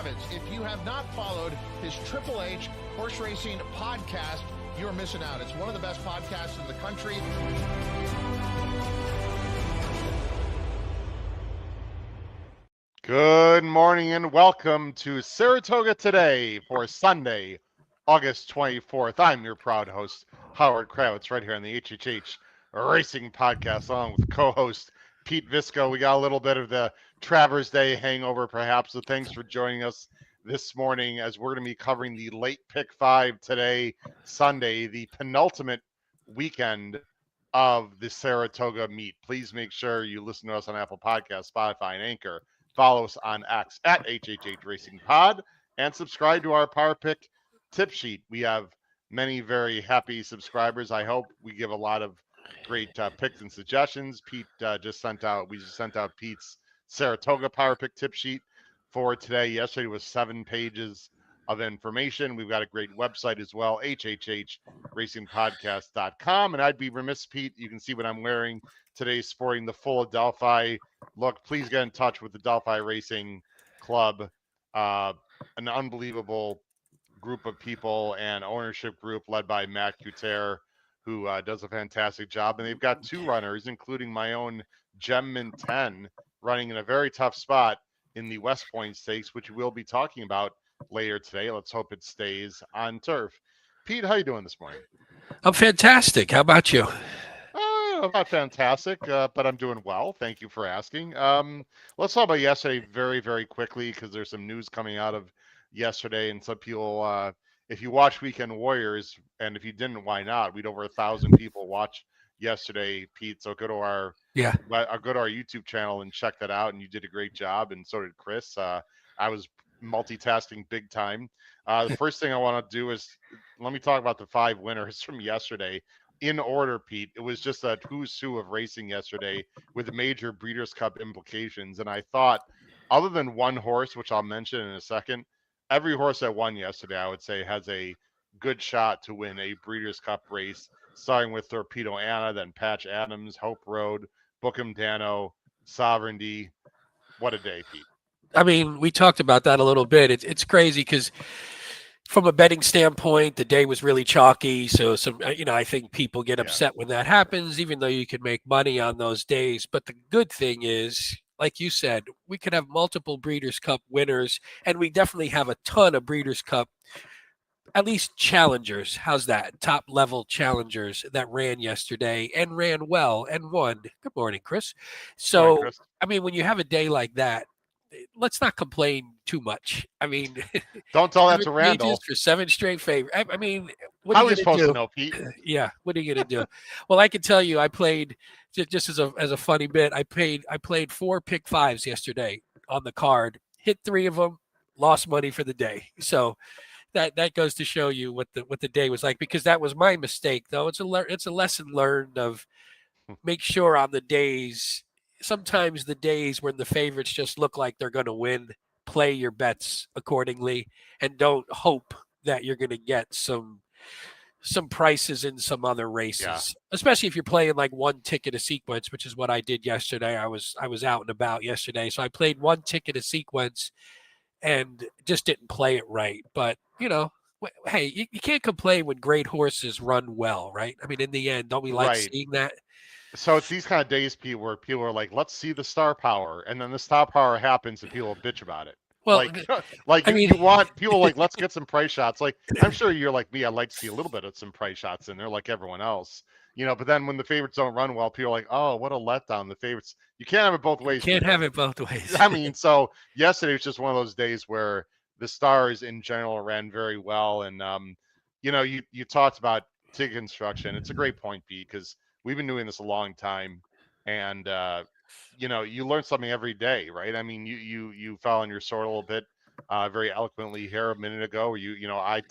Savage. If you have not followed his Triple H horse racing podcast, you're missing out. It's one of the best podcasts in the country. Good morning and welcome to Saratoga Today for Sunday, August 24th. I'm your proud host, Howard Kravitz, right here on the HHH Racing Podcast, along with co-host Pete Visco. We got a little bit of the Travers Day hangover, perhaps, so thanks for joining us this morning as we're going to be covering the late pick five today, Sunday, the penultimate weekend of the Saratoga meet. Please make sure you listen to us on Apple Podcasts, Spotify, and Anchor. Follow us on X at HHH Racing Pod and subscribe to our Power Pick tip sheet. We have many very happy subscribers. I hope we give a lot of great picks and suggestions. Pete just sent out Pete's Saratoga Power Pick tip sheet for today. Yesterday was 7 pages of information. We've got a great website as well, hhhracingpodcast.com. And I'd be remiss, Pete, you can see what I'm wearing today, sporting the full Delphi look. Please get in touch with the Delphi Racing Club, an unbelievable group of people and ownership group led by Matt Couture, who does a fantastic job. And they've got 2 runners, including my own Gemman 10, running in a very tough spot in the West Point Stakes, which we'll be talking about later today. Let's hope it stays on turf. Pete, how you doing this morning? I'm fantastic. How about you? I'm not fantastic, but I'm doing well. Thank you for asking. Let's talk about yesterday very, very quickly because there's some news coming out of yesterday, and some people, if you watch Weekend Warriors, and if you didn't, why not? We'd over 1,000 people watch yesterday, Pete. So go to our YouTube channel and check that out. And you did a great job, and so did Chris. I was multitasking big time. The first thing I want to do is let me talk about the 5 winners from yesterday. In order, Pete, it was just a who's who of racing yesterday with major Breeders' Cup implications. And I thought, other than one horse, which I'll mention in a second, every horse that won yesterday, I would say, has a good shot to win a Breeders' Cup race, starting with Torpedo Anna, then Patch Adams, Hope Road, Bookham Dano, Sovereignty. What a day, Pete. I mean, we talked about that a little bit. It's crazy because from a betting standpoint, the day was really chalky. So I think people get upset when that happens, even though you can make money on those days. But the good thing is, like you said, we could have multiple Breeders' Cup winners, and we definitely have a ton of Breeders' Cup, at least challengers. How's that? Top level challengers that ran yesterday and ran well and won. Good morning, Chris. So, Morning, Chris. I mean, when you have a day like that, let's not complain too much. I mean, don't tell that to Randall. For 7 straight favorites. I mean, what are you supposed to know, Pete? Yeah, what are you going to do? Well, I can tell you, I played just as a funny bit. I played 4 pick fives yesterday on the card. Hit 3 of them. Lost money for the day. So that goes to show you what the day was like, because that was my mistake, though. It's a lesson learned of make sure on the days. Sometimes the days when the favorites just look like they're going to win, play your bets accordingly, and don't hope that you're going to get some prices in some other races, especially if you're playing like 1 ticket a sequence, which is what I did yesterday. I was out and about yesterday, so I played 1 ticket a sequence and just didn't play it right. But, hey, you can't complain when great horses run well, right? I mean, in the end, don't we like seeing that? So it's these kind of days, Pete, where people are like, let's see the star power. And then the star power happens and people bitch about it. Well, you want people like, let's get some price shots. Like, I'm sure you're like me. I'd like to see a little bit of some price shots in there like everyone else, but then when the favorites don't run well, people are like, oh, what a letdown. The favorites, you can't have it both ways. You can't have it both ways. I mean, so yesterday was just one of those days where the stars in general ran very well. And, you talked about ticket construction. It's a great point, Pete, because we've been doing this a long time, and you learn something every day, right? I mean, you fell on your sword a little bit, very eloquently here a minute ago. I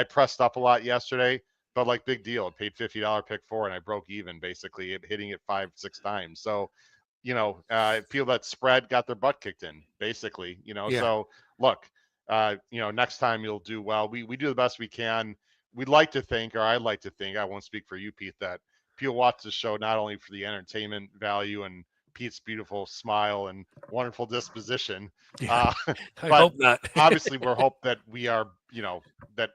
pressed up a lot yesterday, but like big deal. I paid $50 pick 4, and I broke even basically, hitting it 5-6 times. So, I feel that spread got their butt kicked in basically. So look, next time you'll do well. We do the best we can. We'd like to think, or I'd like to think, I won't speak for you, Pete, that people watch the show not only for the entertainment value and Pete's beautiful smile and wonderful disposition. Yeah. I But hope not. obviously, we're hope that we are, that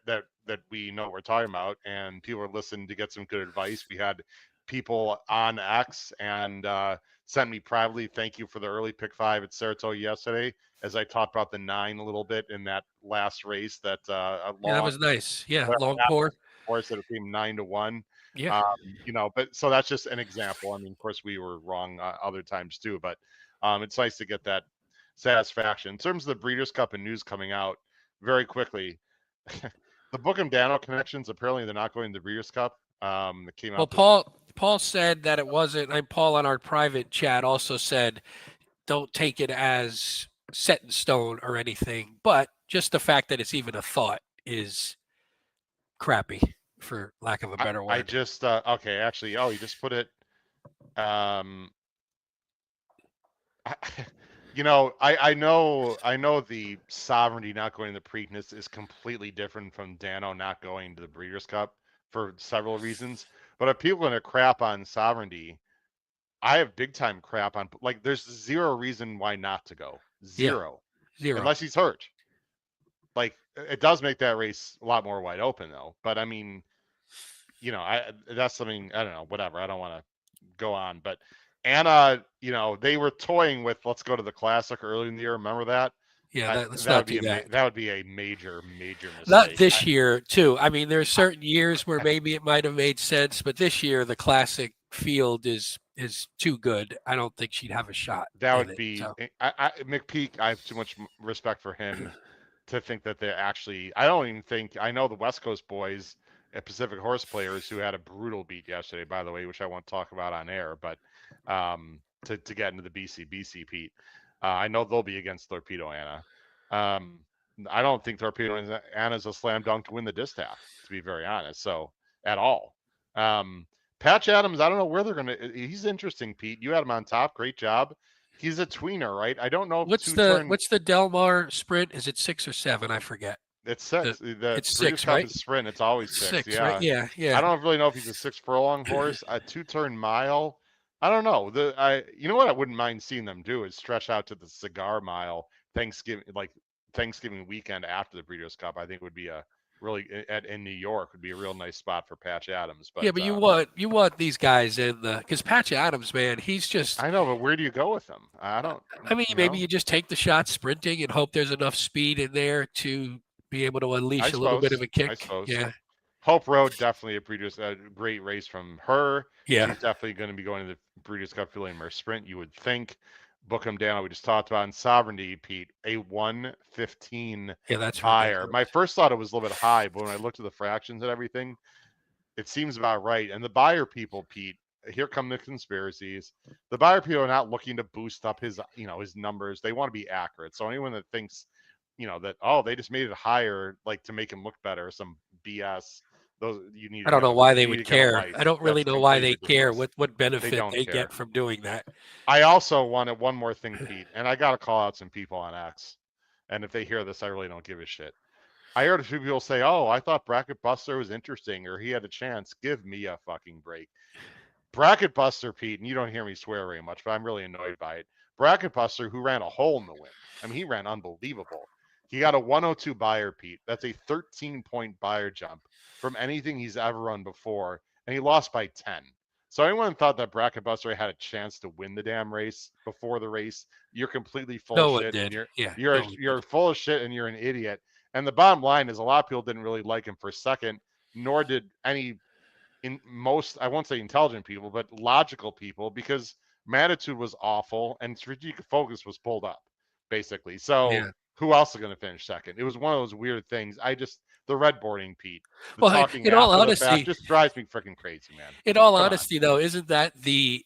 we know what we're talking about, and people are listening to get some good advice. We had people on X and sent me privately, thank you for the early pick 5 at Saratoga yesterday, as I talked about the 9 a little bit in that last race, that a Yeah, that long was nice. Yeah, whatever long happened, pour. of course, that it came 9-1. Yeah. But so that's just an example. I mean, of course, we were wrong other times too, but it's nice to get that satisfaction. In terms of the Breeders' Cup and news coming out very quickly, the Bookham Dano connections, apparently they're not going to the Breeders' Cup. It came Well, out. Paul said that it wasn't. And Paul on our private chat also said, don't take it as set in stone or anything, but just the fact that it's even a thought is crappy, for lack of a better I word. just okay, actually, oh, you just put it. I know the Sovereignty not going to the Preakness is completely different from Dano not going to the Breeders' Cup for several reasons. But if people are gonna crap on Sovereignty, I have big time crap on, like, there's zero reason why not to go. Zero. Zero. Unless he's hurt. Like, it does make that race a lot more wide open though. But I mean, that's something, I don't know, whatever. I don't want to go on, but Anna, they were toying with let's go to the Classic early in the year. Remember that? Yeah, let's that not would be do that. that would be a major mistake. Not this year, too. I mean, there's certain years where maybe it might have made sense, but this year the Classic field is too good. I don't think she'd have a shot. That would in it, be so. McPeak. I have too much respect for him to think that they're actually. I don't even think I know the West Coast boys at Pacific Horse Players who had a brutal beat yesterday, by the way, which I won't talk about on air, but to get into the BC Pete, I know they'll be against Torpedo Anna. I don't think Torpedo Anna's a slam dunk to win the distaff, to be very honest. So at all. Patch Adams, I don't know where they're gonna. He's interesting, Pete. You had him on top. Great job. He's a tweener, right? I don't know if What's the Del Mar sprint? Is it 6 or 7? I forget. It's 6. It's Breeders' 6, Cup right? is sprint. It's always 6. Yeah. Right? Yeah. I don't really know if he's a 6 furlong horse, a 2-turn mile. I don't know. You know what I wouldn't mind seeing them do is stretch out to the Cigar Mile Thanksgiving weekend after the Breeders' Cup. I think would be a really in New York would be a real nice spot for Patch Adams. But yeah, but you want these guys in the, because Patch Adams, man, he's just. I know, but where do you go with him? I don't. I mean, maybe you just take the shot sprinting and hope there's enough speed in there to be able to unleash a little bit of a kick. I suppose. Yeah. Hope Road, definitely a great race from her. Yeah. She's definitely going to be going to the Breeders' Cup filling her sprint, you would think. Bookham Down, we just talked about. And Sovereignty, Pete, a 1:15 that's buyer. ridiculous. My first thought it was a little bit high, but when I looked at the fractions and everything, it seems about right. And the buyer people, Pete, here come the conspiracies. The buyer people are not looking to boost up his numbers. They want to be accurate. So anyone that thinks, that they just made it higher, like to make him look better, some BS. Those you need. I don't know why they would care. I don't really know why they care. What benefit they get from doing that. I also wanted one more thing, Pete, and I got to call out some people on X. And if they hear this, I really don't give a shit. I heard a few people say, "Oh, I thought Bracket Buster was interesting, or he had a chance." Give me a fucking break. Bracket Buster, Pete, and you don't hear me swear very much, but I'm really annoyed by it. Bracket Buster, who ran a hole in the wind. I mean, he ran unbelievable. He got a 102 buyer, Pete. That's a 13-point buyer jump from anything he's ever run before, and he lost by 10. So anyone thought that Bracket Buster had a chance to win the damn race before the race, you're completely full of shit. Did. You're full of shit, and you're an idiot. And the bottom line is a lot of people didn't really like him for a second, nor did any I won't say intelligent people, but logical people, because Matitude was awful and strategic focus was pulled up, basically. So who else is going to finish second? It was one of those weird things. The red boarding, Pete. In all honesty, just drives me freaking crazy, man. In all honesty, though, isn't that the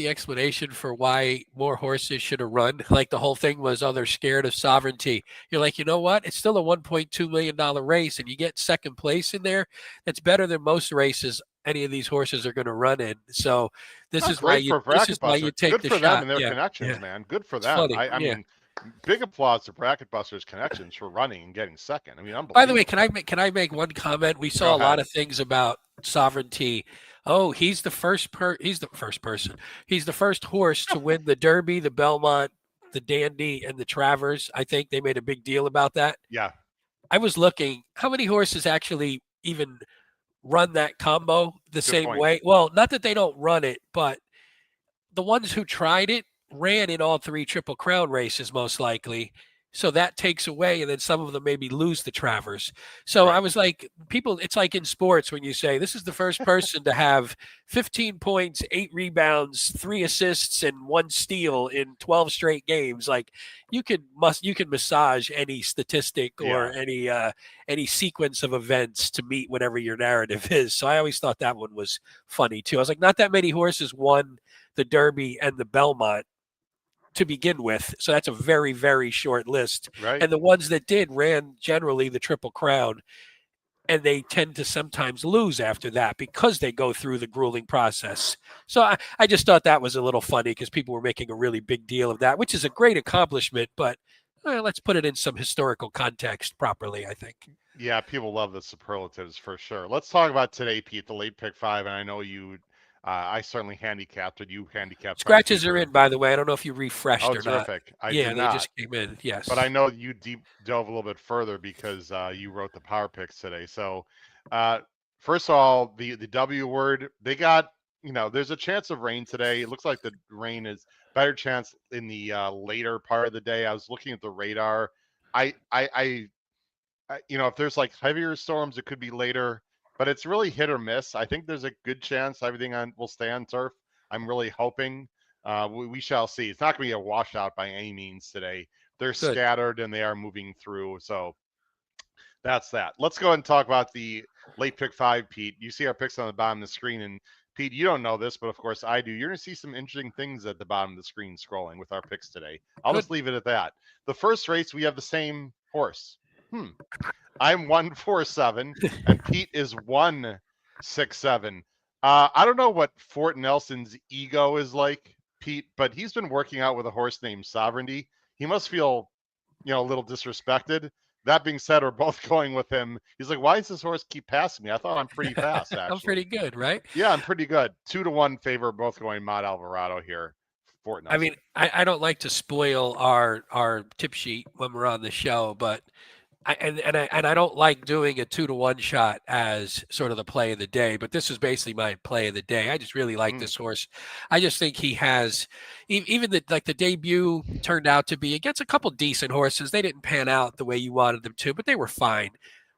explanation for why more horses should have run? Like the whole thing was, they're scared of Sovereignty. You're like, you know what? It's still a $1.2 million race, and you get second place in there. That's better than most races any of these horses are going to run in. So this is why you take Good the for shot. them and their connections, man. Good for them. I mean, big applause to Bracket Busters Connections for running and getting second. I mean, unbelievable. By the way, can I make one comment? We saw a lot of things about Sovereignty Oh, he's the first person. He's the first horse to win the Derby, the Belmont, the Dandy, and the Travers. I think they made a big deal about that. Yeah, I was looking, how many horses actually even run that combo the good same point. way? Well, not that they don't run it, but the ones who tried it ran in all three Triple Crown races, most likely. So that takes away, and then some of them maybe lose the Travers. So I Right. was like, people, it's like in sports when you say this is the first person to have 15 points, 8 rebounds, 3 assists, and 1 steal in 12 straight games. Like you can massage any statistic Yeah. or any sequence of events to meet whatever your narrative is. So I always thought that one was funny too. I was like, not that many horses won the Derby and the Belmont to begin with. So that's a very, very short list. Right. And the ones that did ran generally the Triple Crown, and they tend to sometimes lose after that because they go through the grueling process. So I just thought that was a little funny because people were making a really big deal of that, which is a great accomplishment, but let's put it in some historical context properly, I think. Yeah, people love the superlatives for sure. Let's talk about today, Pete, the late pick five. And I know you, I certainly handicapped it. You handicapped quite a few Scratches are for. in, by the way. I don't know if you refreshed Oh, or not. terrific. I Yeah, did they not. just came in. But I Yes. know you deep delve a little bit further because you wrote the power picks today. So, uh, first of all, the W word they got. There's a chance of rain today. It looks like the rain is better chance in the later part of the day. I was looking at the radar. If there's like heavier storms, it could be later, but it's really hit or miss. I think there's a good chance everything will stay on turf. I'm really hoping. We shall see. It's not going to be a washout by any means today. They're Good. scattered and they are moving through. So that's that. Let's go ahead and talk about the late pick five, Pete. You see our picks on the bottom of the screen, and Pete, you don't know this, but of course I do. You're going to see some interesting things at the bottom of the screen scrolling with our picks today. I'll Good. just leave it at that. The first race, we have the same horse. I'm 147 and Pete is 167. I don't know what Fort Nelson's ego is like, Pete, but he's been working out with a horse named Sovereignty. He must feel, a little disrespected. That being said, we're both going with him. He's like, why does this horse keep passing me? I thought I'm pretty fast, I'm pretty actually. good, right? Yeah, I'm pretty good. 2-1 favor, both going Mod Alvarado here. Fort I mean, Nelson. I don't like to spoil our tip sheet when we're on the show, but I don't like doing a 2-1 shot as sort of the play of the day. But this is basically my play of the day. I just really like this horse. I just think he has, even the debut turned out to be against a couple decent horses. They didn't pan out the way you wanted them to, but they were fine.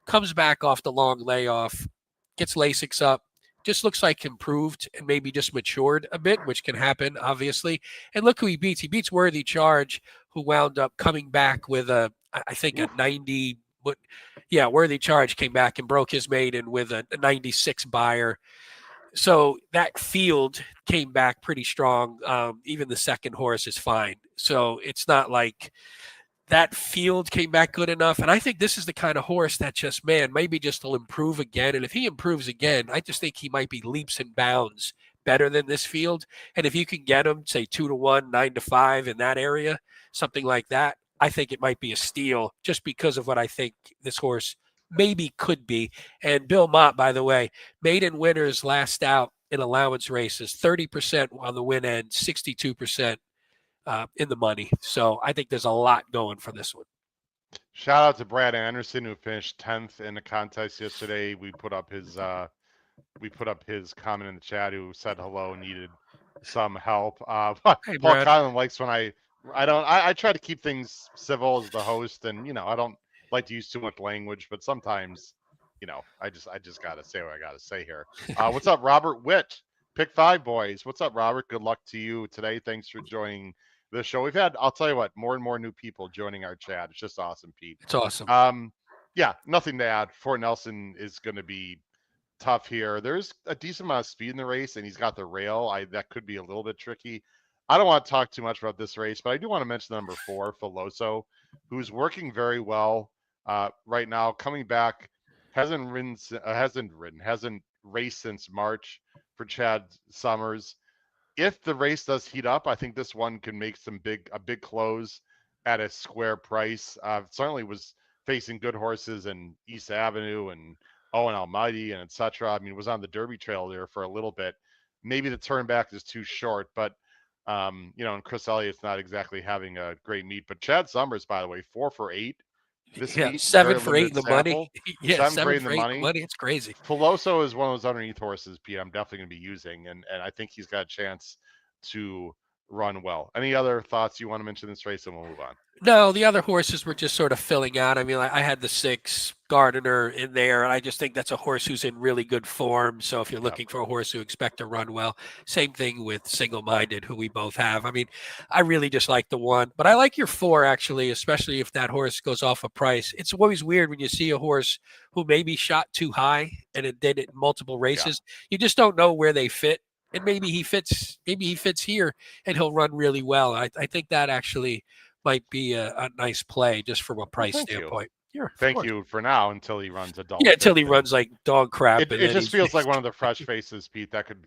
Comes back off the long layoff, gets Lasix up. Just looks like improved and maybe just matured a bit, which can happen, obviously. And look who he beats. He beats Worthy Charge, who wound up coming back with I think a 90. But yeah, Worthy Charge came back and broke his maiden with a 96 buyer. So that field came back pretty strong. Even the second horse is fine. So it's not like that field came back good enough. And I think this is the kind of horse that just, man, maybe just will improve again. And if he improves again, I just think he might be leaps and bounds better than this field. And if you can get him, say 2-1, 9-5 in that area, something like that, I think it might be a steal just because of what I think this horse maybe could be. And Bill Mott, by the way, maiden winners last out in allowance races, 30% on the win end, 62% in the money. So I think there's a lot going for this one. Shout out to Brad Anderson who finished 10th in the contest yesterday. We put up his comment in the chat who said hello, needed some help. Hey, Paul Brad. Kylan likes when I try to keep things civil as the host, and I don't like to use too much language, but sometimes I just gotta say what I gotta say here. What's up, Robert Witt? Pick five boys. What's up, Robert? Good luck to you today. Thanks for joining the show. I'll tell you what, more and more new people joining our chat. It's just awesome, Pete. It's awesome. Yeah, nothing to add. Fort Nelson is going to be tough here. There's a decent amount of speed in the race, and he's got the rail. That could be a little bit tricky. I don't want to talk too much about this race, but I do want to mention number 4, Filoso, who's working very well right now. Coming back, hasn't raced since March for Chad Summers. If the race does heat up, I think this one can make a big close at a square price. Certainly was facing good horses in East Avenue and Owen Almighty and etc. I mean, was on the Derby Trail there for a little bit. Maybe the turn back is too short, but and Chris Elliott's not exactly having a great meet. But Chad Summers, by the way, 4 for 8 this Yeah, meet, 7 very for 8 limited in the money. sample. Yeah, 7 for 8 7 in the for 8 in the money. money. It's crazy. Peloso is one of those underneath horses, Pete. I'm definitely going to be using, and I think he's got a chance to run well. Any other thoughts you want to mention this race, and we'll move on. No, the other horses were just sort of filling out. I mean, I had the 6 Gardiner in there, and I just think that's a horse who's in really good form. So if you're looking for a horse who expect to run well, same thing with Single Minded, who we both have. I mean, I really just like the 1, but I like your 4 actually, especially if that horse goes off a price. It's always weird when you see a horse who maybe shot too high and it did it in multiple races. You just don't know where they fit. And maybe he fits here and he'll run really well. I think that actually might be a nice play just from a price standpoint. Thank you for now until he runs adult. Yeah, until he runs like dog crap. It just feels like one of the fresh faces, Pete, that could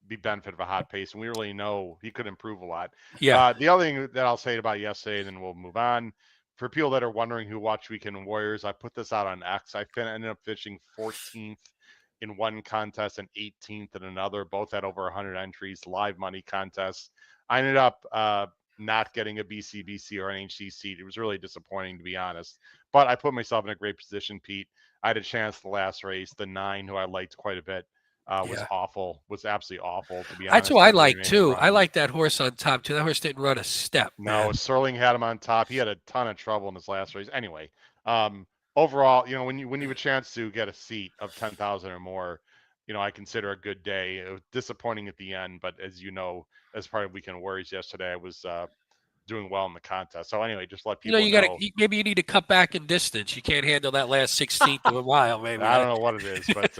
be benefit of a hot pace, and we really know he could improve a lot. Yeah. The other thing that I'll say about yesterday, and then we'll move on. For people that are wondering who watched Weekend Warriors, I put this out on X. I ended up finishing 14th in one contest and 18th in another. Both had over 100 entries, live money contests. I ended up not getting a BCBC or an HC seat. It was really disappointing, to be honest. But I put myself in a great position, Pete. I had a chance the last race. The 9, who I liked quite a bit, was awful. Was absolutely awful, to be honest. That's who I like too. I like that horse on top too. That horse didn't run a step. No, Serling had him on top. He had a ton of trouble in his last race. Anyway, overall, when you have a chance to get a seat of 10,000 or more, I consider a good day. It was disappointing at the end, but as you know, as part of Weekend Warriors yesterday, I was doing well in the contest. So anyway, just let people know. Maybe you need to cut back in distance. You can't handle that last 16th of a mile. Maybe I don't know what it is, but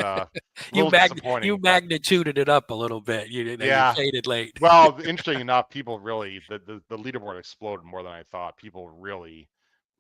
you magnituded it up a little bit. You faded late. Well, interesting enough, people really the leaderboard exploded more than I thought. People really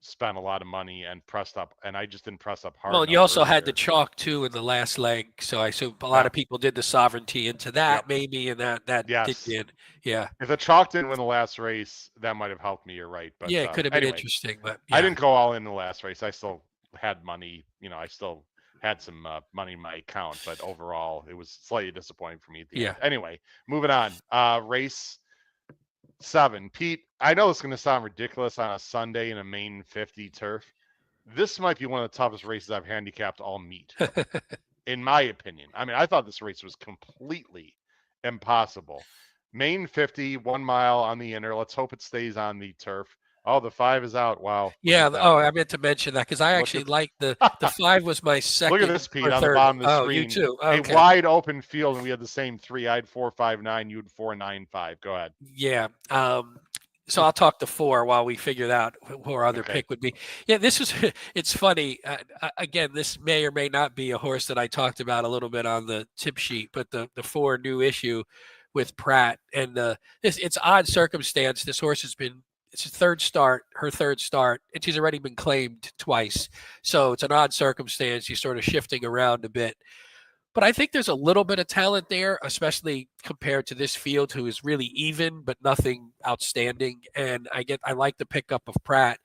spent a lot of money and pressed up, and I just didn't press up hard. Well, you also had the chalk too in the last leg, so I assume a lot of people did the sovereignty into that maybe, and that did. Yeah. If the chalk didn't win the last race, that might have helped me. You're right, but it could have been interesting. But I didn't go all in the last race. I still had money. I still had some money in my account, but overall, it was slightly disappointing for me at the end. Anyway, moving on. Race 7. Pete, I know it's going to sound ridiculous on a Sunday in a main 50 turf. This might be one of the toughest races I've handicapped all meet, in my opinion. I mean, I thought this race was completely impossible. Main 50, 1 mile on the inner. Let's hope it stays on the turf. Oh, the 5 is out. Wow. Yeah. Oh, I meant to mention that because I actually liked the 5 was my second. Look at this, Pete, on the bottom of the screen. You too. Okay. A wide open field, and we had the same 3. I had 4.59. You had 4.95. Go ahead. Yeah. So I'll talk to 4 while we figure out who our other pick would be. Yeah, it's funny. Again, this may or may not be a horse that I talked about a little bit on the tip sheet, but the 4 new issue with Pratt, and it's odd circumstance. This horse it's her third start, and she's already been claimed twice. So it's an odd circumstance. She's sort of shifting around a bit. But I think there's a little bit of talent there, especially compared to this field, who is really even, but nothing outstanding. And I like the pickup of Pratt.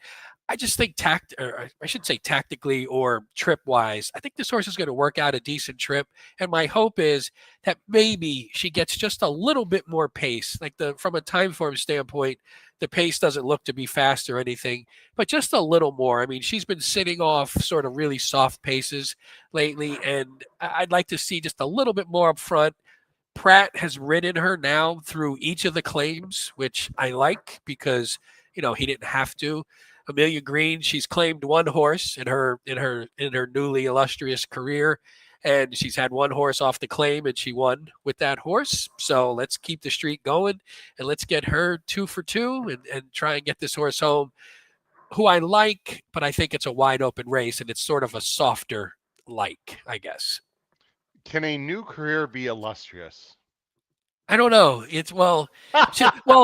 I just think tactically or trip wise, I think this horse is going to work out a decent trip. And my hope is that maybe she gets just a little bit more pace. Like from a time form standpoint, the pace doesn't look to be fast or anything, but just a little more. I mean, she's been sitting off sort of really soft paces lately, and I'd like to see just a little bit more up front. Pratt has ridden her now through each of the claims, which I like because, he didn't have to. Amelia Green, she's claimed 1 horse in her newly illustrious career, and she's had 1 horse off the claim, and she won with that horse. So let's keep the streak going, and let's get her 2 for 2 and try and get this horse home, who I like, but I think it's a wide open race, and it's sort of a softer I guess. Can a new career be illustrious? I don't know.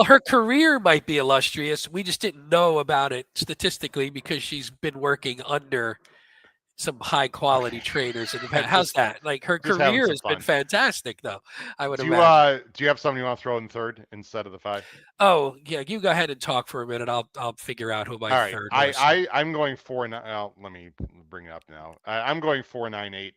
Her career might be illustrious. We just didn't know about it statistically because she's been working under some high quality trainers in the past. How's just that? Like her just having career some has been fun. fantastic, though. I would Do imagine. you have somebody you want to throw in third instead of the 5? Oh yeah, you go ahead and talk for a minute. I'll figure out who my All right, third horse is. I'm going 4. Let me bring it up now. I'm going 498.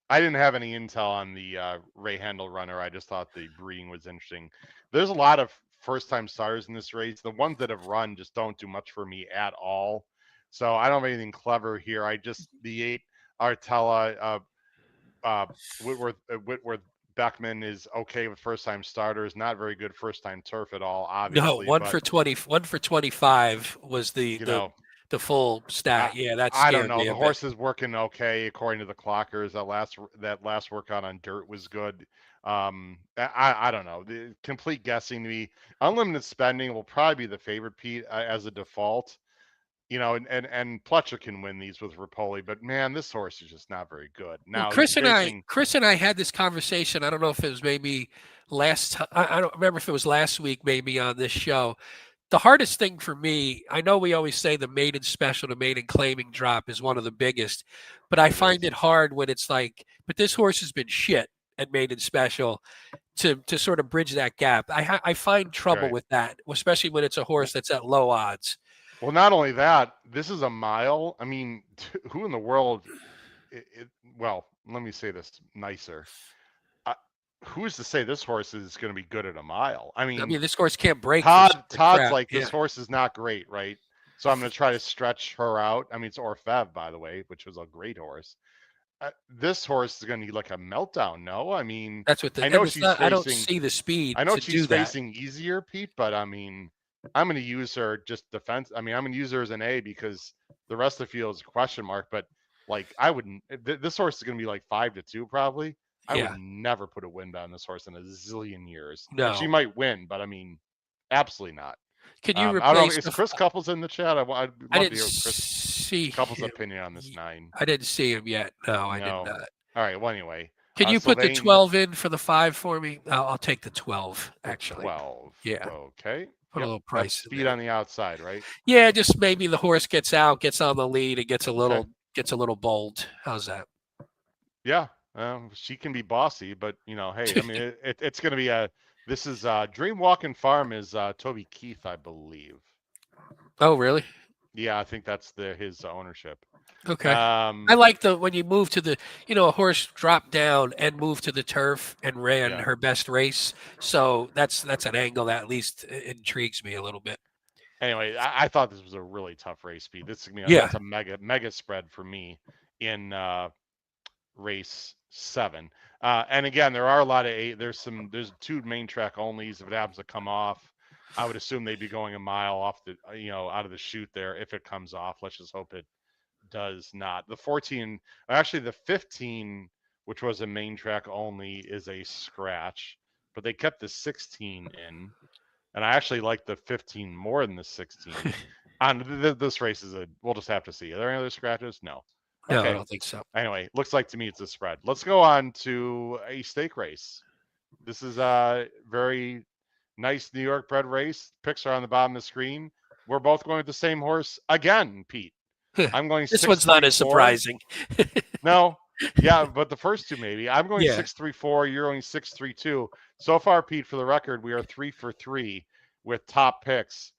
I didn't have any intel on the Ray Handel runner. I just thought the breeding was interesting. There's a lot of first time starters in this race. The ones that have run just don't do much for me at all. So I don't have anything clever here. I just the 8 Artella, Whitworth Beckman is okay with first time starters. Not very good first time turf at all, No, obviously. one But for 20, 1 for 25 was the you the know, the full I stat. Yeah, that I don't scared know. me The a bit. horse is working okay according to the clockers. That last workout on dirt was good. I don't know. The complete guessing to me. Unlimited spending will probably be the favorite, Pete, as a default. And Pletcher can win these with Rapoli, but man, this horse is just not very good. Well, Now he's racing. Chris and I had this conversation. I don't know if it was maybe last. I don't remember if it was last week, maybe on this show. The hardest thing for me, I know we always say the maiden special, the maiden claiming drop is one of the biggest, but I It find is. it hard when it's like, but this horse has been shit at maiden special to sort of bridge that gap. I find trouble Right. with that, especially when it's a horse that's at low odds. Well, not only that, this is a mile. I mean, who in the world? Well, let me say this nicer. Uh, who's to say this horse is going to be good at a mile? I I mean, mean, this horse can't break for Todd's crap. like, this Yeah. horse is not great, right? So I'm going to try to stretch her out. I mean, it's Orfev, by the way, which was a great horse. This horse is going to need like a meltdown. No, I mean, That's what I and know it's she's not, I don't facing, see the speed I know to she's do that. facing easier, Pete, but I mean, I'm going to use her just defense. I mean, I'm going to use her as an A because the rest of the field is a question mark. But like, I wouldn't. This horse is going to be like 5-2 probably. I would Yeah. never put a win on this horse in a zillion years. And she No. might win, but I mean, absolutely not. Can you I don't know. replace Is the Chris Couples in the chat? I'd I love to didn't hear Chris see Couples' him. opinion on this 9. I didn't see him yet. No, I did No. not. All right. Well, anyway, Can you put the Sylvain 12 in for the 5 for me? I'll take the 12, the actually. 12. Yeah. Okay. Put a Yep. little That's price in speed there. on the outside, right? Yeah, just maybe the horse gets out, gets on the lead, and gets a Okay. little bold. How's that? Yeah. She can be bossy, but hey, I mean, it's going to be this is Dream Walking Farm is Toby Keith, I believe. Oh, really? Yeah, I think that's his ownership. Okay. I like when you move to the, a horse dropped down and moved to the turf and ran Yeah. her best race. So that's an angle that at least intrigues me a little bit. Anyway, I thought this was a really tough race, Speed. This Yeah. That's a mega spread for me in race 7. And again, there are a lot of 8. There's 2 main track onlys. If it happens to come off, I would assume they'd be going a mile off the out of the chute there if it comes off. Let's just hope it does not. The 14, actually the 15, which was a main track only, is a scratch, but they kept the 16 in, and I actually like the 15 more than the 16. On this race we'll just have to see. Are there any other scratches? No. No, Okay. I don't think so. Anyway, looks like to me it's a spread. Let's go on to a stake race. This is a very nice New York bred race. Picks are on the bottom of the screen. We're both going with the same horse again, Pete. I'm going this one's not as surprising. No. Yeah, but the first 2 maybe. I'm going 634. You're going 632. So far, Pete, for the record, we are 3 for 3 with top picks,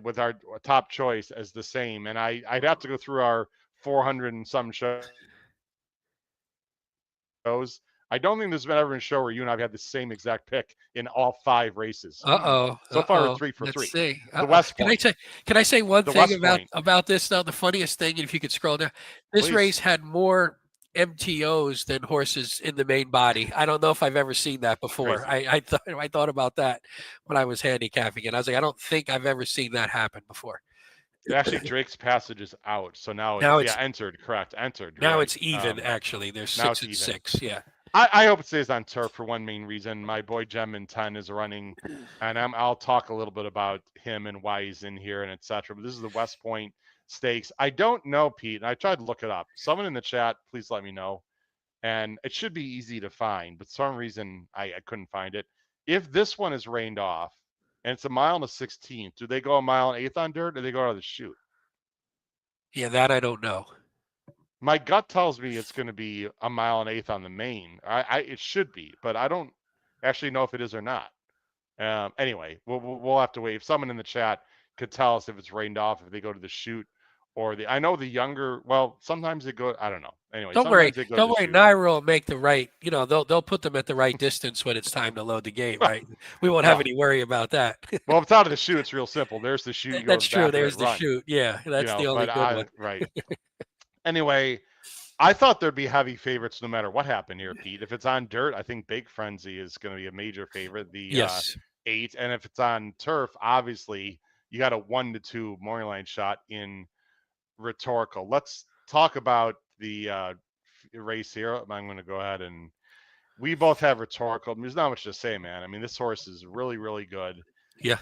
with our top choice as the same. And I'd have to go through our 400 and some shows. I don't think there's ever been a show where you and I've had the same exact pick in all 5 races. So far, we're 3 for 3. Let's see. The West Point. Can I say one The thing West about this though? The funniest thing, and if you could scroll down, this Please. race had more MTOs than horses in the main body. I don't know if I've ever seen that before. I thought about that when I was handicapping it. I was like, I don't think I've ever seen that happen before. Actually, Drake's Passage is out, so now it's entered. Correct, entered. Now right. It's even. Actually, there's 6 and 6. Yeah. I hope it stays on turf for one main reason. My boy Gem in 10 is running, and I'll talk a little bit about him and why he's in here and etc. But this is the West Point Stakes. I don't know, Pete, and I tried to look it up. Someone in the chat, please let me know. And it should be easy to find, but for some reason I couldn't find it. If this one is rained off, and it's a mile and a 16th, do they go a mile and 1/8 on dirt, or do they go out of the chute? Yeah, that I don't know. My gut tells me it's going to be a mile and eighth on the main. It should be, but I don't actually know if it is or not. Anyway, we'll have to wait. If someone in the chat could tell us if it's rained off, if they go to the chute or I know the younger, well, sometimes they go, I don't know. Anyway, Don't worry, sometimes they go to don't the worry. chute. Naira will make the right. They'll put them at the right distance when it's time to load the gate. Right. We won't have Well, any worry about that. well, if it's out of the chute, it's real simple. There's the chute. You go to That's the true. back of it, There's the run. shoot. Yeah, that's the only But good one. right. Anyway, I thought there'd be heavy favorites no matter what happened here, Pete. If it's on dirt, I think Big Frenzy is going to be a major favorite. The Yes. 8, and if it's on turf, obviously you got a 1-2 morning line shot in Rhetorical. Let's talk about the race here. I'm going to go ahead and we both have Rhetorical. There's not much to say, man. I mean, this horse is really, really good. Yeah.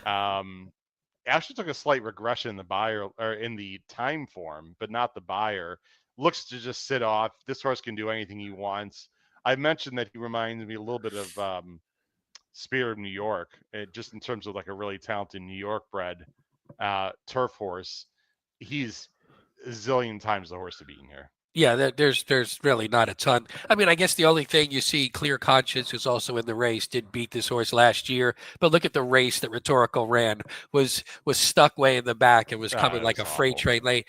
Actually took a slight regression in the buyer or in the time form, but not the buyer. Looks to just sit off. This horse can do anything he wants. I mentioned that he reminds me a little bit of Spirit of New York, just in terms of like a really talented New York bred turf horse. He's a zillion times the horse to beat in here. Yeah, there's really not a ton. I mean, I guess the only thing you see, Clear Conscience, who's also in the race, did beat this horse last year. But look at the race that Rhetorical ran, was stuck way in the back and was coming like a freight train late.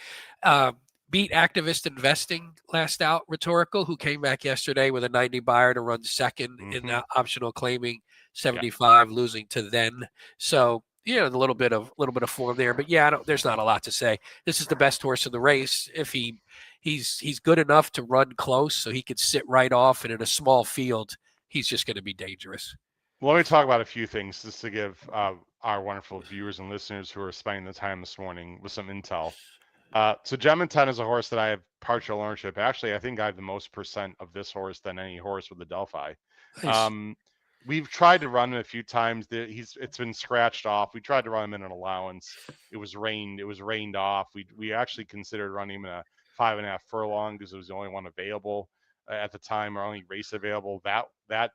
Beat Activist Investing last out, Rhetorical, who came back yesterday with a 90 buyer to run second in the optional claiming 75, losing to Then. So a little bit of form there, but there's not a lot to say. This is the best horse in the race. If he's good enough to run close, so he could sit right off, and in a small field, he's just going to be dangerous. Well, let me talk about a few things just to give our wonderful viewers and listeners who are spending the time this morning with some intel. So Gem and 10 is a horse that I have partial ownership. Actually, I think I have the most percent of this horse than any horse with the Delphi. Nice. We've tried to run him a few times. It's been scratched off. We tried to run him in an allowance. It was rained off. We actually considered running him in a 5.5 furlong because it was the only one available at the time, or only race available. That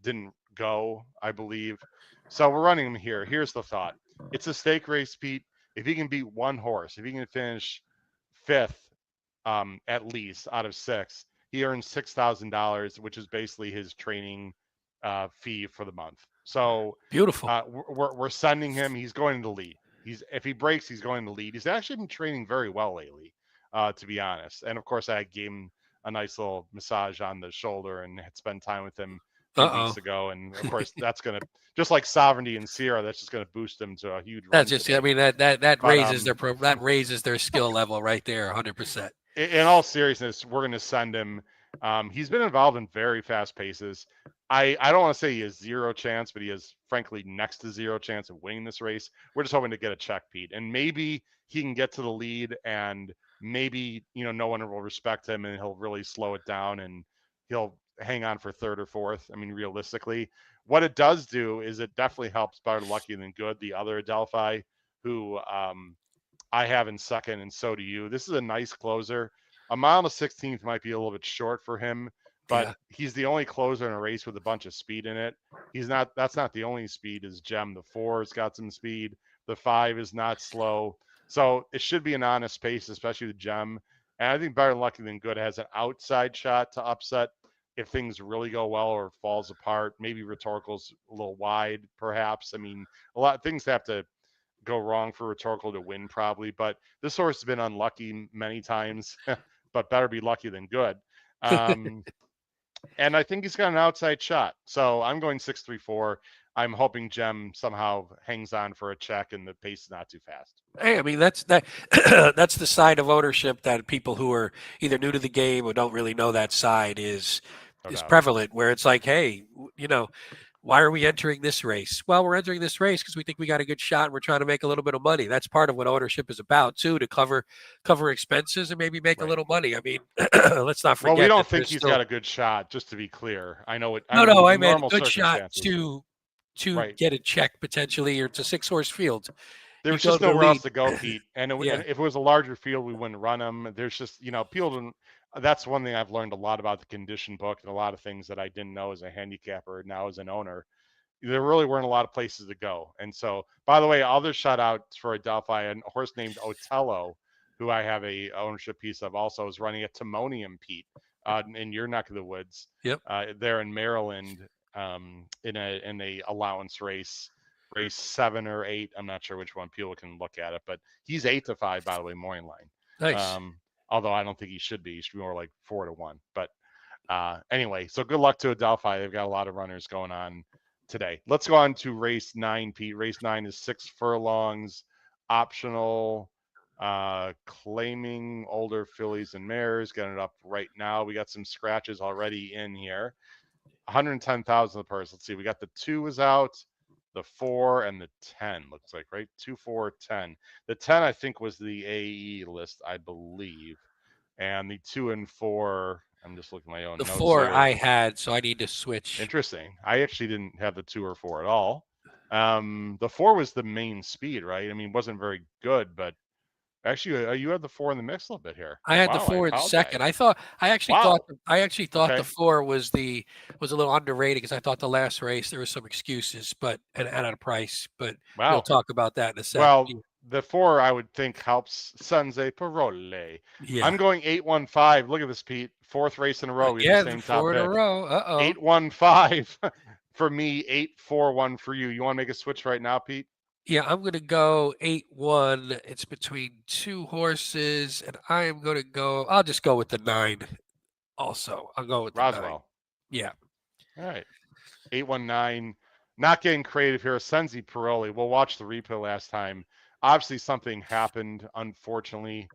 didn't go, I believe. So we're running him here. Here's the thought: it's a stake race, Pete. If he can beat one horse, if he can finish 5th, at least out of 6, he earns $6,000, which is basically his training fee for the month. So beautiful. We're sending him. He's going to lead. If he breaks, he's going to lead. He's actually been training very well lately, to be honest. And of course, I gave him a nice little massage on the shoulder and had spent time with him a few weeks ago. And of course, that's going to, just like Sovereignty and Sierra, that's just going to boost him to a huge. That's just, today. I mean, that raises their skill level right there, 100%. In all seriousness, we're going to send him. He's been involved in very fast paces. I don't want to say he has zero chance, but he has, frankly, next to zero chance of winning this race. We're just hoping to get a check, Pete, and maybe he can get to the lead, and maybe no one will respect him, and he'll really slow it down, and he'll hang on for 3rd or 4th. I mean, realistically, what it does do is it definitely helps Better Lucky Than Good, the other Adelphi, who I have in 2nd, and so do you. This is a nice closer. A mile to 16th might be a little bit short for him, but he's the only closer in a race with a bunch of speed in it. That's not the only speed. Is Gem. The 4's got some speed. The 5 is not slow. So it should be an honest pace, especially the Gem. And I think Better Lucky Than Good has an outside shot to upset if things really go well or falls apart. Maybe Rhetorical's a little wide, perhaps. I mean, a lot of things have to go wrong for Rhetorical to win, probably. But this horse has been unlucky many times, but better be lucky than good. And I think he's got an outside shot. So I'm going 6-3-4. I'm hoping Gem somehow hangs on for a check and the pace is not too fast. Hey, I mean, that's the side of ownership that people who are either new to the game or don't really know that side is prevalent, where it's like, hey, why are we entering this race? Well, we're entering this race because we think we got a good shot and we're trying to make a little bit of money. That's part of what ownership is about, too, to cover expenses and maybe make a little money. I mean, let's not forget. Well, we don't think he's got a good shot, just to be clear. I know it. I meant a good shot to get a check potentially, or it's a 6-horse field. There's just nowhere else to go, Pete. And and if it was a larger field, we wouldn't run them. There's just, people don't. That's one thing I've learned a lot about the condition book, and a lot of things that I didn't know as a handicapper, now as an owner. There really weren't a lot of places to go. And so, by the way, other shout outs for Adelphi, a horse named Otello, who I have a ownership piece of, also is running a Timonium, Pete, in your neck of the woods. Yep. There in Maryland, in a allowance race 7 or 8. I'm not sure which one. People can look at it, but he's 8-5, by the way, morning line. Nice. Although I don't think he should be. He should be more like 4-1. But anyway, so good luck to Adelphi. They've got a lot of runners going on today. Let's go on to race 9, Pete. Race 9 is 6 furlongs, optional, claiming older fillies and mares. Getting it up right now. We got some scratches already in here. 110,000 the purse. Let's see. We got the 2 is out, the 4 and the 10 looks like, right? 2, 4, 10. The 10 I think was the AE list, I believe, and the 2 and 4. I'm just looking at my own The notes 4 here. I had, so I need to switch. Interesting. I actually didn't have the 2 or 4 at all. The 4 was the main speed, right? I mean, wasn't very good, but actually, you had the 4 in the mix a little bit here. I had Wow, the 4 in second. apologize. I actually Wow. thought Okay. the 4 was a little underrated because I thought the last race there was some excuses, but at a price. But Wow. we'll talk about that in a second. Well, the 4 I would think helps Sanze Parole. Yeah. I'm going 8-1-5. Look at this, Pete. 4th race in a row. We have the Again, same top 4 in a pick. row. Uh-oh. 8-1-5 for me. 8-4-1 for you. You want to make a switch right now, Pete? Yeah, I'm going to go 8-1. It's between 2 horses, and I am going to go. I'll just go with the 9. Also, I'll go with the 9. Roswell. Yeah. All right. 8-1-9. Not getting creative here. Senzi Paroli. We'll watch the replay last time. Obviously, something happened, unfortunately,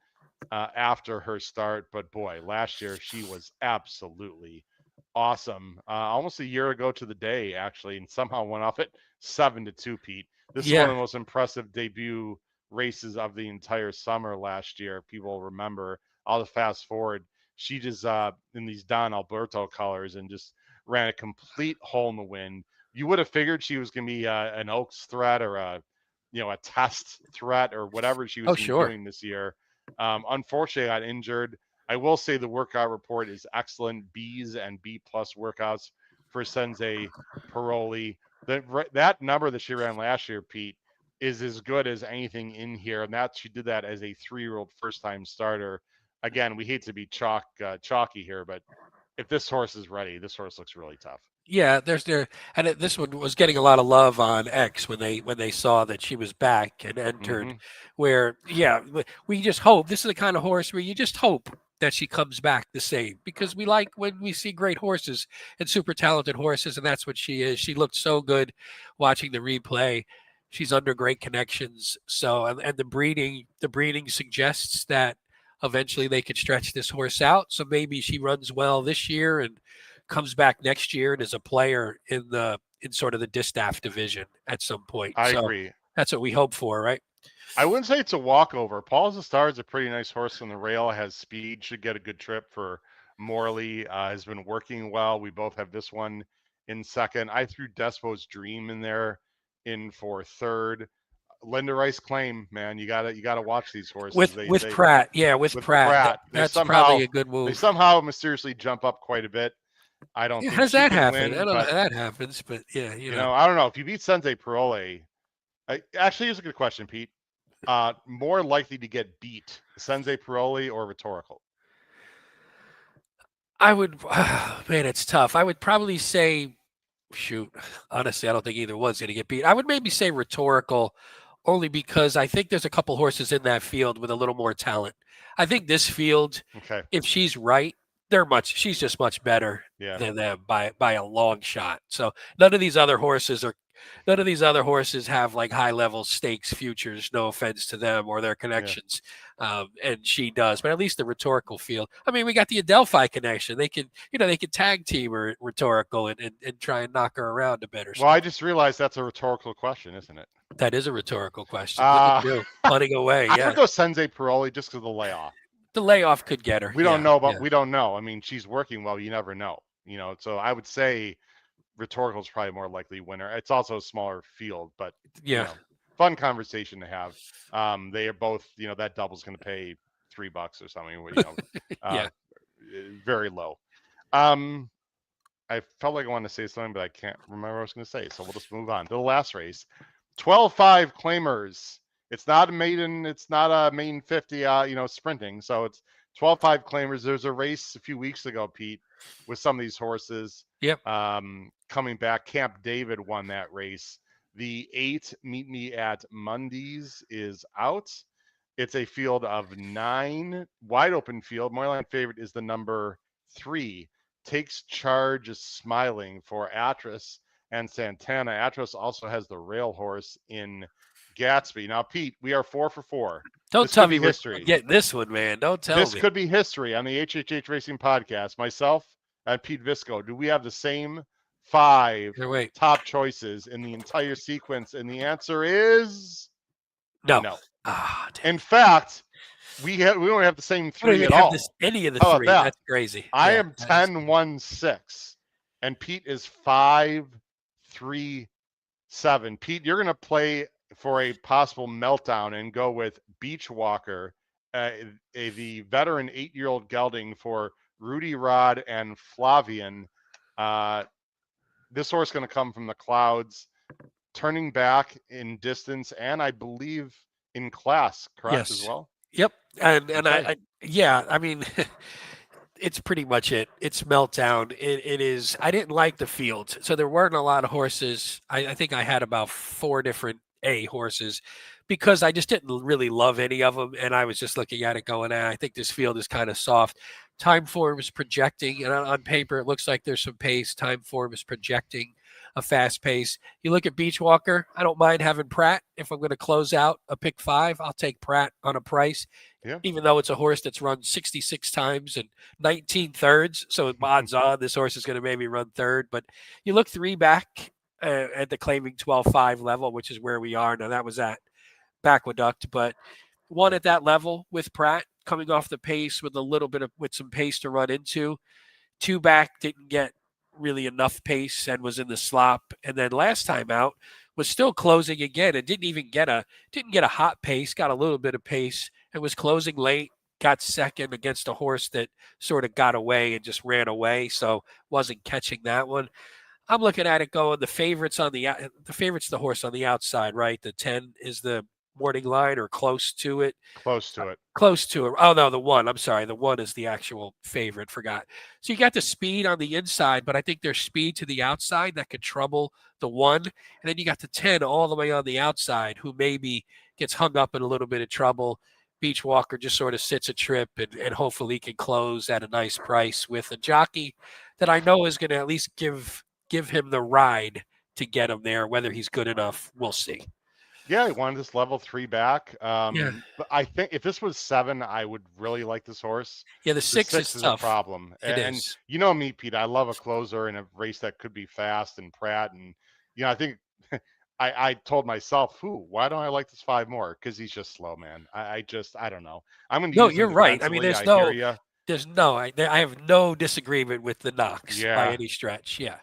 after her start. But boy, last year she was absolutely awesome. Almost a year ago to the day, actually, and somehow went off at 7-2, Pete. This is one of the most impressive debut races of the entire summer last year. People remember. I'll just fast forward. She just in these Don Alberto colors and just ran a complete hole in the wind. You would have figured she was going to be an Oaks threat or a test threat or whatever she was doing this year. Unfortunately, I got injured. I will say the workout report is excellent. B's and B+ workouts for Senze Paroli. That number that she ran last year, Pete, is as good as anything in here. And she did that as a 3-year-old first-time starter. Again, we hate to be chalky here, but if this horse is ready, this horse looks really tough. Yeah, and this one was getting a lot of love on X when they saw that she was back and entered. Mhm. Where we just hope this is the kind of horse where you just hope that she comes back the same, because we like when we see great horses and super talented horses, and that's what she is. She looked so good watching the replay. She's under great connections. So and the breeding suggests that eventually they could stretch this horse out. So maybe she runs well this year and comes back next year and is a player in sort of the distaff division at some point. I agree. That's what we hope for, right? I wouldn't say it's a walkover. Paul's the Star is a pretty nice horse on the rail. Has speed. Should get a good trip for Morley. Has been working well. We both have this one in second. I threw Despo's Dream in there for third. Linda Rice Claim, man, you gotta watch these horses. With Pratt, with Pratt. That's probably a good move. They somehow mysteriously jump up quite a bit. I don't think how does that happen? Win, I don't know how that happens, but you know. I don't know. If you beat Senze Parole, actually, here's a good question, Pete. More likely to get beat, Senze Parole or Rhetorical? I would, man, it's tough. I would probably say, honestly, I don't think either one's going to get beat. I would maybe say Rhetorical, only because I think there's a couple horses in that field with a little more talent. I think this field, if she's right, she's just much better than them by a long shot. So none of these other horses have like high level stakes futures, no offense to them or their connections. And she does, but at least the Rhetorical field. I mean, we got the Adelphi connection. They could tag team her Rhetorical and try and knock her around a better. Well, I just realized that's a rhetorical question, isn't it? That is a rhetorical question. Punting away. I would go Senze Parole just because of the layoff. The layoff could get her. We don't know, but we don't know. I mean, she's working well. You never know. So I would say Rhetorical is probably more likely winner. It's also a smaller field, but fun conversation to have. They are both, that double's going to pay $3 or something. Very low. I felt like I wanted to say something, but I can't remember what I was going to say. So we'll just move on to the last race. 12-5 claimers It's not a maiden. It's not a main 50. Sprinting. So it's 12-5 claimers. There's a race a few weeks ago, Pete, with some of these horses. Yep. Coming back, Camp David won that race. The 8 Meet Me at Mondays is out. It's a field of 9, wide open field. Moyline favorite is the number 3. Takes Charge is Smiling for Atras and Santana. Atras also has the rail horse in Gatsby. Now, Pete, we are 4 for 4. Don't This tell could me be we're history. getting this one, man. Don't tell This me. could be history on the HHH Racing Podcast. Myself and Pete Visco. Do we have the same 5 Here, wait. top choices in the entire sequence? And the answer is No. no. Ah, damn. In fact, we don't have the same I don't 3 even at have all. any of the How about 3. that? That's crazy. I Yeah, am that is 10-1-6, and Pete is 5-3-7. Pete, you're going to play for a possible meltdown and go with Beach Walker, the veteran 8-year-old gelding for Rudy Rod and Flavian. This horse going to come from the clouds, turning back in distance, and I believe in class, correct, as Yes. well? Yep. And Okay. I mean, it's pretty much it. It's meltdown. It is. I didn't like the field, so there weren't a lot of horses. I think I had about 4 different A horses because I just didn't really love any of them, and I was just looking at it going, I think this field is kind of soft. Time form is projecting, and on paper it looks like there's some pace. Time form is projecting a fast pace. You look at Beachwalker, I don't mind having Pratt. If I'm going to close out a pick 5, I'll take Pratt on a price. Yeah. Even though it's a horse that's run 66 times and 19 thirds. So odds on this horse is going to maybe run third. But you look 3 back at the claiming 12-5 level, which is where we are. Now that was at Aqueduct, but 1 at that level with Pratt coming off the pace with some pace to run into. 2 back didn't get really enough pace and was in the slop. And then last time out was still closing again and didn't get a hot pace, got a little bit of pace and was closing late, got second against a horse that sort of got away and just ran away. So wasn't catching that one. I'm looking at it going, the favorite's the horse on the outside, right? The 10 is the morning line or close to it. Close to it. Close to it. Oh, no, the 1. I'm sorry. The 1 is the actual favorite. Forgot. So you got the speed on the inside, but I think there's speed to the outside that could trouble the 1. And then you got the 10 all the way on the outside who maybe gets hung up in a little bit of trouble. Beachwalker just sort of sits a trip and hopefully can close at a nice price with a jockey that I know is going to at least give him the ride to get him there. Whether he's good enough, we'll see. Yeah, I wanted this level 3 back. Yeah. But I think if this was 7, I would really like this horse. Yeah, the 6 is is tough. a problem. It And is. you know me, Pete, I love a closer in a race that could be fast and Pratt. And, I think I told myself, why don't I like this 5 more? Because he's just slow, man. I don't know. I'm going to use him You're right. I mean, defensively. I have no disagreement with the knocks by Yeah. any stretch. Yeah.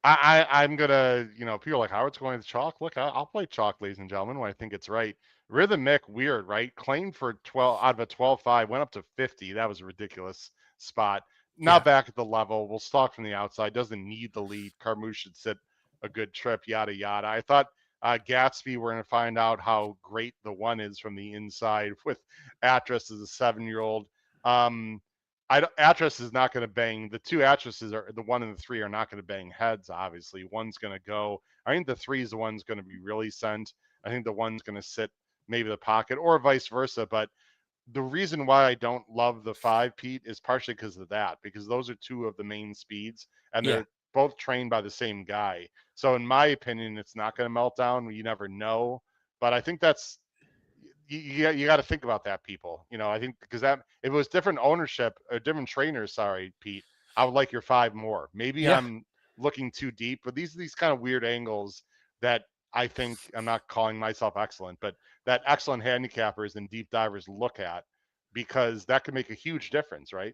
I'm gonna, people are like Howard's going to chalk. Look, I'll play chalk, ladies and gentlemen, when I think it's right. Rhythmic, weird, right? Claimed for 12 out of a 12-5, went up to 50. That was a ridiculous spot. Now back at the level. We'll stalk from the outside. Doesn't need the lead. Carmouche should sit a good trip. Yada yada. I thought Gatsby, we're gonna find out how great the 1 is from the inside with Atras as a 7-year-old. Atras is not going to bang. The 2 Atrases are the 1 and the 3 are not going to bang heads. Obviously, 1's going to go. I think the 3 is the one's going to be really sent. I think the 1's going to sit maybe the pocket or vice versa. But the reason why I don't love the 5, Pete, is partially because of that. Because those are 2 of the main speeds, and they're both trained by the same guy. So in my opinion, it's not going to melt down. You never know. But I think that's. You got to think about that, people. I think because that if it was different ownership or different trainers, sorry, Pete, I would like your 5 more. Maybe I'm looking too deep, but these kind of weird angles that I think I'm not calling myself excellent, but that excellent handicappers and deep divers look at because that can make a huge difference, right?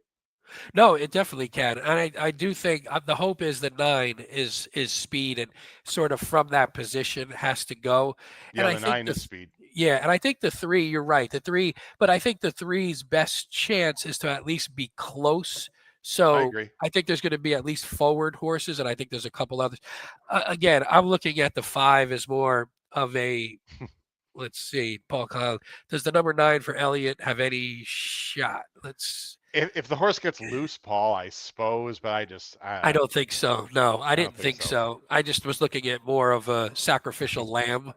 No, it definitely can, and I do think the hope is that 9 is speed and sort of from that position has to go. Yeah, And I the think 9 is speed. Yeah, and I think the 3, you're right, the 3, but I think the 3's best chance is to at least be close. So I agree. I think there's going to be at least forward horses, and I think there's a couple others. Again, I'm looking at the 5 as more of a Let's see. Paul Kyle. Does the number 9 for Elliott have any shot? Let's. If the horse gets loose, Paul, I suppose, but I don't think so. No, I I don't didn't think think so. so. I just was looking at more of a sacrificial lamb.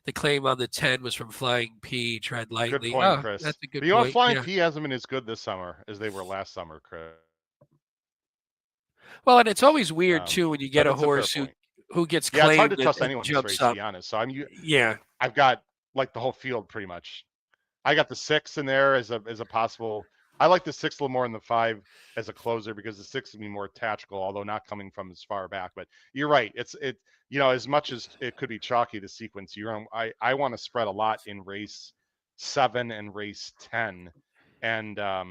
The claim on the 10 was from Flying P. Tread Good lightly. point, Oh, Chris. that's a But good you know what? point. Flying Yeah. P hasn't been as good this summer as they were last summer, Chris. Well, and it's always weird too when you But get a it's a fair horse point. who gets Yeah, it's hard to claimed trust and anyone in this jumps race, to up. be honest. So Yeah. I've got like the whole field pretty much. I got the 6 in there as a possible. I like the 6 a little more than the 5 as a closer because the 6 would be more tactical, although not coming from as far back. But you're right. It as much as it could be chalky the sequence. I want to spread a lot in race 7 and race 10, and I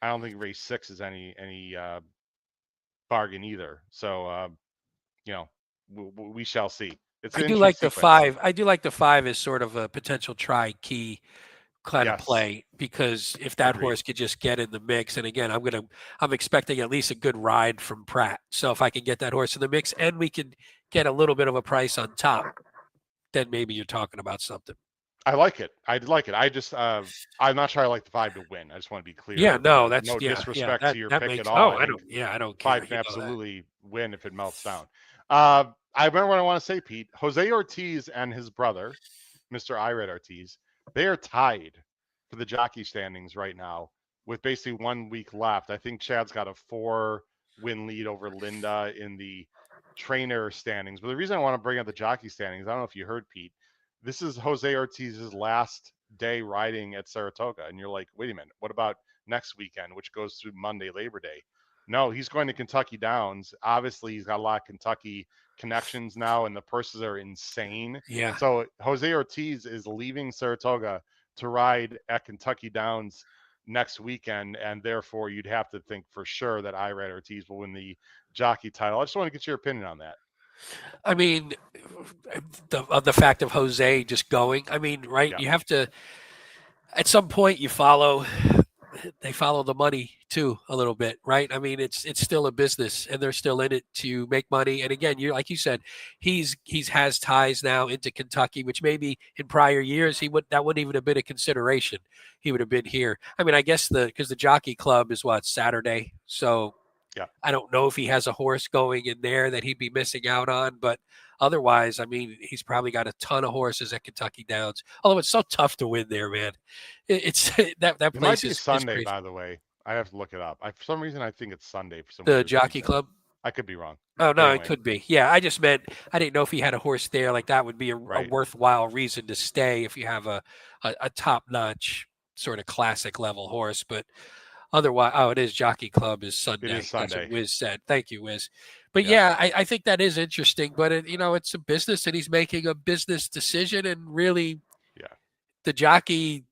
don't think race 6 is any bargain either. So you know we shall see. It's I an do interesting like the sequence. 5. I do like the 5 as sort of a potential try key kind of Yes. play because if that Agreed. horse could just get in the mix, and again, I'm expecting at least a good ride from Pratt. So if I can get that horse in the mix and we can get a little bit of a price on top, then maybe you're talking about something. I like it. I like it. I just I'm not sure I like the 5 to win. I just want to be clear. Yeah, no, that's no yeah, disrespect to your that pick makes. at all. Oh, I think I don't care. 5 can absolutely win if it melts down. I remember what I want to say, Pete. Jose Ortiz and his brother, Mr. Irad Ortiz, they are tied for the jockey standings right now with basically 1 week left. I think Chad's got a 4-win lead over Linda in the trainer standings. But the reason I want to bring up the jockey standings, I don't know if you heard, Pete, this is Jose Ortiz's last day riding at Saratoga. And you're like, wait a minute, what about next weekend, which goes through Monday, Labor Day? No, he's going to Kentucky Downs. Obviously, he's got a lot of Kentucky connections now, and the purses are insane. Yeah. So Jose Ortiz is leaving Saratoga to ride at Kentucky Downs next weekend, and therefore you'd have to think for sure that Irad Ortiz will win the jockey title. I just want to get your opinion on that. I mean, the fact of Jose just going. I mean, right? Yeah. You have to. At some point, they follow the money too a little bit, right? I mean, it's still a business, and they're still in it to make money. And again, you like you said, he's has ties now into Kentucky, which maybe in prior years that wouldn't even have been a consideration. He would have been here. I mean, I guess because the Jockey Club is Saturday, so yeah. I don't know if he has a horse going in there that he'd be missing out on, but otherwise, I mean, he's probably got a ton of horses at Kentucky Downs. Although it's so tough to win there, man. It's that It place might be is Sunday, crazy. by the way. I have to look it up. For some reason, I think it's Sunday for some The weird Jockey reason. Club. I could be wrong. Oh no, anyway. It could be. Yeah, I just meant I didn't know if he had a horse there. Like that would be a worthwhile reason to stay if you have a top notch sort of classic level horse. But otherwise, it is Jockey Club is Sunday. It is Sunday. That's what Wiz said. Thank you, Wiz. But yeah, I think that is interesting. But it's a business, and he's making a business decision. And really, the jockey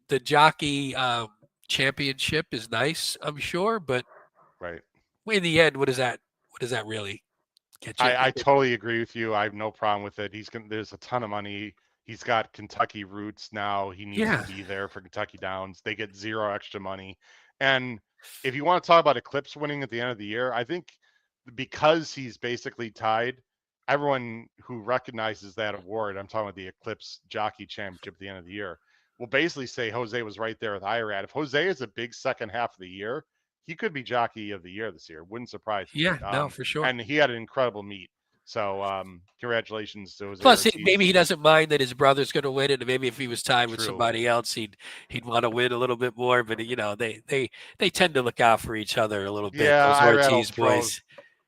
championship is nice, I'm sure. But in the end, what does that really get you? I totally agree with you. I have no problem with it. There's a ton of money. He's got Kentucky roots now. He needs to be there for Kentucky Downs. They get zero extra money. And if you want to talk about Eclipse winning at the end of the year, I think because he's basically tied, everyone who recognizes that award, I'm talking about the Eclipse Jockey Championship at the end of the year, will basically say Jose was right there with Irad. If Jose is a big second half of the year, he could be Jockey of the Year this year. Wouldn't surprise me. Yeah, no, for sure. And he had an incredible meet. So congratulations to Jose. Plus, maybe he doesn't mind that his brother's going to win it, and maybe if he was tied with True. somebody else, he'd want to win a little bit more. But they tend to look out for each other a little bit. Yeah, those Ortiz boys.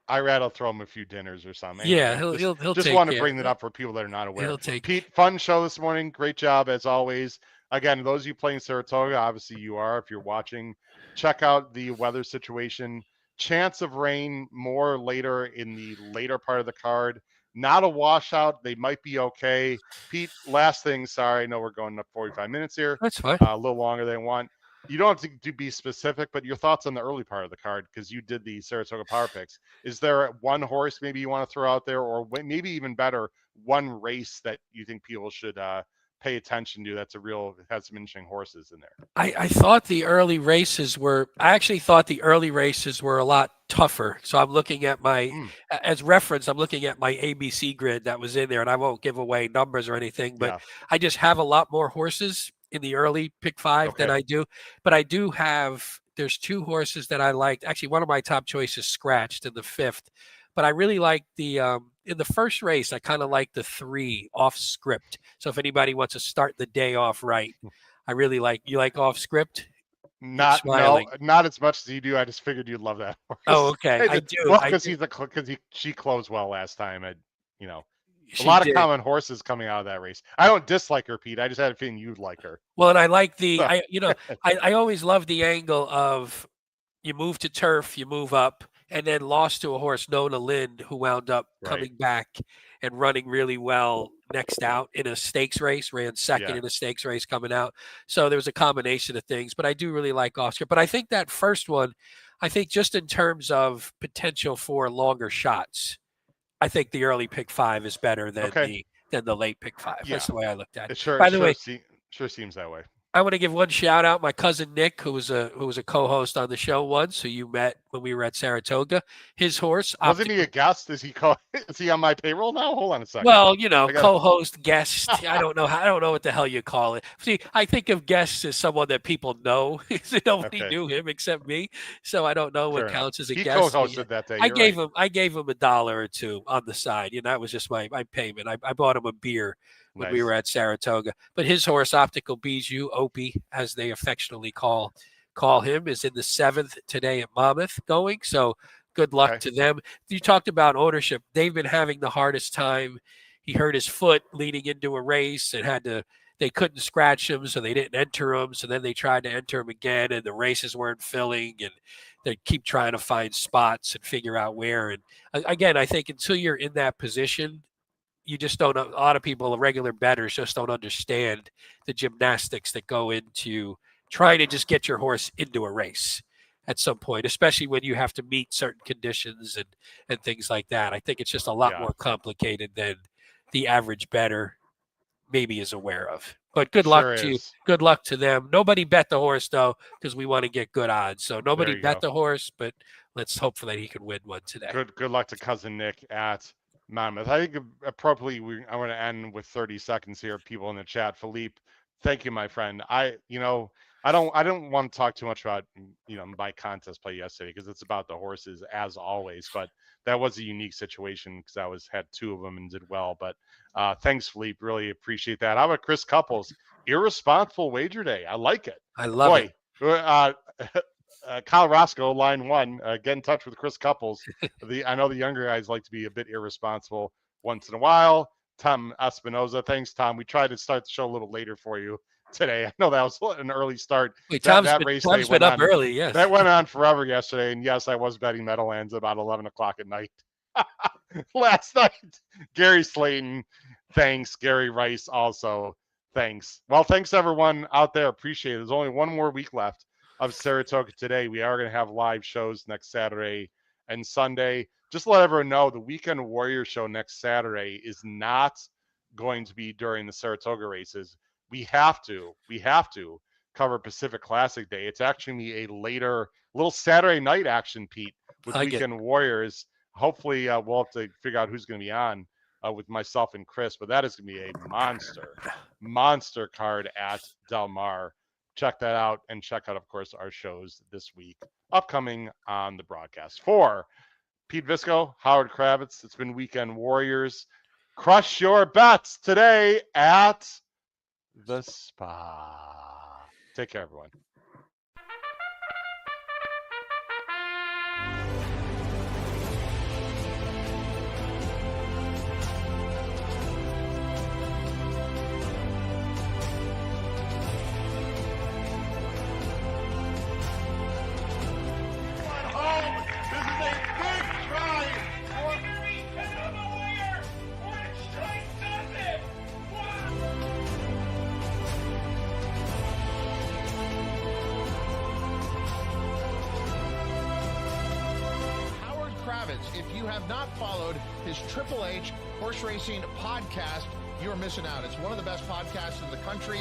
Irad will throw him a few dinners or something. Yeah, anyway, he'll just take want to care. bring that up for people that are not aware. He'll take Pete, fun show this morning. Great job as always. Again, those of you playing Saratoga, obviously you are. If you're watching, check out the weather situation. Chance of rain more later in the later part of the card. Not a washout. They might be okay. Pete, last thing. Sorry, I know we're going up 45 minutes here. That's fine. A little longer than I want. You don't have to be specific, but your thoughts on the early part of the card because you did the Saratoga Power Picks. Is there one horse maybe you want to throw out there, or maybe even better, one race that you think people should pay attention to. That's has some interesting horses in there. I thought the early races were. I actually thought the early races were a lot tougher. So I'm looking at as reference. I'm looking at my ABC grid that was in there, and I won't give away numbers or anything, but I just have a lot more horses in the early pick 5 than I do. But I do have. There's 2 horses that I liked. Actually, one of my top choices scratched in the 5th, but I really like the in the first race. I kind of like the 3 off script. So if anybody wants to start the day off right, I really like. You like off script? Not as much as you do. I just figured you'd love that horse. Oh, okay. I do. Well, because she closed well last time. A lot of common horses coming out of that race. I don't dislike her, Pete. I just had a feeling you'd like her. Well, and I like I always love the angle of you move to turf, you move up, and then lost to a horse, Nona Lind, who wound up coming back and running really well next out in a stakes race, ran second in a stakes race coming out. So there was a combination of things, but I do really like Oscar. But I think that first one, just in terms of potential for longer shots, I think the early pick 5 is better than the late pick 5. Yeah. That's the way I looked at it. By the way, sure seems that way. I want to give one shout out. My cousin Nick, who was a co-host on the show once, who you met when we were at Saratoga. His horse wasn't he a guest? Is he on my payroll now? Hold on a second. Well, co-host, guest. I don't know what the hell you call it. See, I think of guests as someone that people know. Nobody knew him except me, so I don't know what counts as a guest. He co-hosted that day. I gave him $1 or $2 on the side. That was just my payment. I bought him a beer when we were at Saratoga. But his horse, Optical Bijou, Opie, as they affectionately call him, is in the 7th today at Monmouth going. So good luck to them. You talked about ownership. They've been having the hardest time. He hurt his foot leading into a race and they couldn't scratch him, so they didn't enter him. So then they tried to enter him again, and the races weren't filling, and they keep trying to find spots and figure out where. And again, I think until you're in that position, you just don't. A lot of people, regular bettors, just don't understand the gymnastics that go into trying to just get your horse into a race at some point, especially when you have to meet certain conditions and things like that. I think it's just a lot more complicated than the average bettor maybe is aware of. But good luck to them. Nobody bet the horse though, because we want to get good odds. So nobody bet the horse, but let's hope that he can win one today. Good luck to cousin Nick at Monmouth. I think appropriately, I want to end with 30 seconds here. People in the chat. Philippe, thank you, my friend. I don't want to talk too much about my contest play yesterday because it's about the horses as always. But that was a unique situation because I had 2 of them and did well. But thanks, Philippe. Really appreciate that. How about Chris Couples? Irresponsible wager day. I like it. I love it. Kyle Roscoe, line 1, get in touch with Chris Couples. I know the younger guys like to be a bit irresponsible once in a while. Tom Espinoza, thanks, Tom. We tried to start the show a little later for you today. I know that was an early start. Wait, Tom's been up early, yes. That went on forever yesterday, and yes, I was betting Meadowlands about 11 o'clock at night. Last night. Gary Slayton, thanks. Gary Rice also, thanks. Well, thanks, everyone out there. Appreciate it. There's only one more week left of Saratoga today. We are going to have live shows next Saturday and Sunday. Just to let everyone know, the Weekend Warrior show next Saturday is not going to be during the Saratoga races. We have to cover Pacific Classic Day. It's actually a later little Saturday night action, Pete, with Weekend Warriors. Hopefully we'll have to figure out who's going to be on with myself and Chris, but that is going to be a monster card at Del Mar. Check that out, and check out, of course, our shows this week upcoming on the broadcast. For Pete Visco, Howard Kravitz, it's been Weekend Warriors. Crush your bets today at the spa. Take care, everyone. If you have not followed his Triple H horse racing podcast, you're missing out. It's one of the best podcasts in the country.